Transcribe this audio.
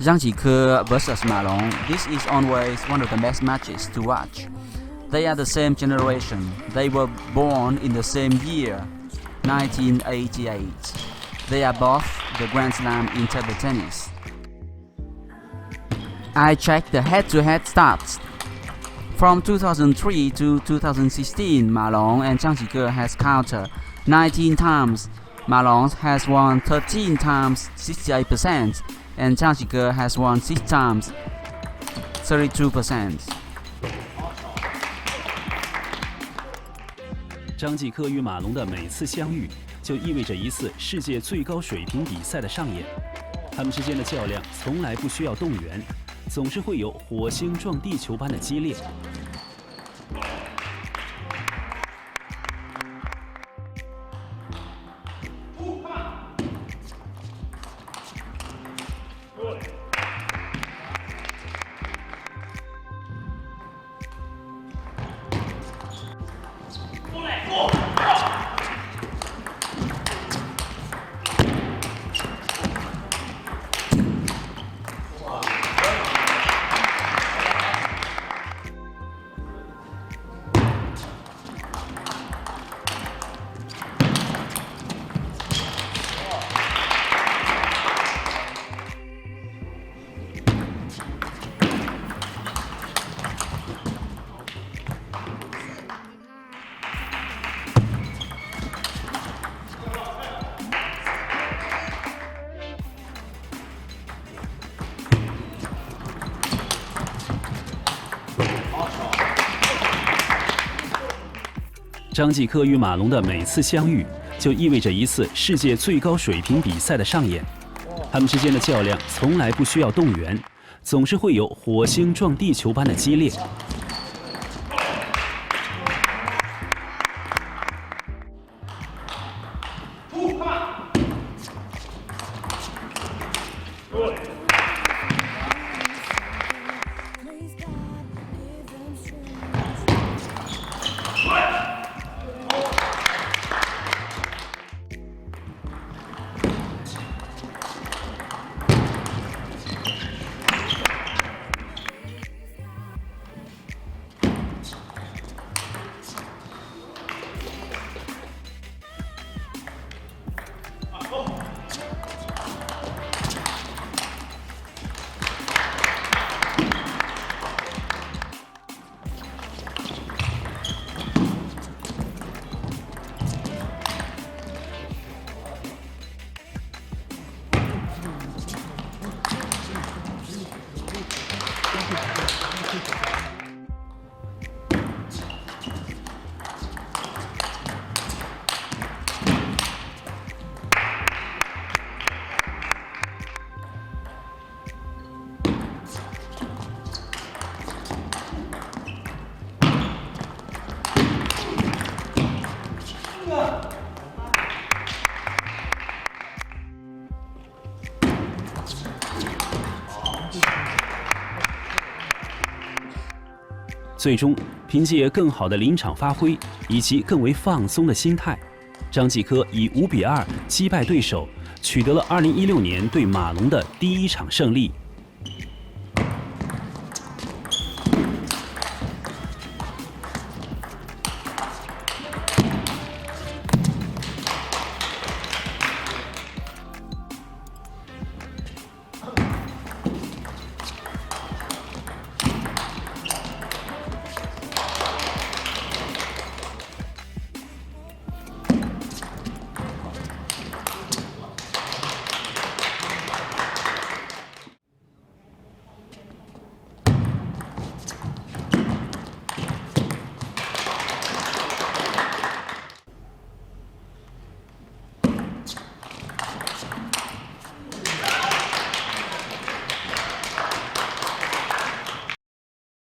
Zhang Jike versus Ma Long. This is always one of the best matches to watch. They are the same generation. They were born in the same year, 1988. They are both the Grand Slam in table tennis. I checked the head-to-head stats. From 2003 to 2016, Ma Long and Zhang Jike has countered 19 times. Ma Long has won 13 times, 68%, and Zhang Jike has won 6 times, 32%. 张继科与马龙的每次相遇，就意味着一次世界最高水平比赛的上演。他们之间的较量从来不需要动员，总是会有火星撞地球般的激烈。张继科与马龙的每次相遇，就意味着一次世界最高水平比赛的上演。他们之间的较量从来不需要动员，总是会有火星撞地球般的激烈。最终，凭借更好的临场发挥以及更为放松的心态，张继科以5比2击败对手，取得了2016年对马龙的第一场胜利。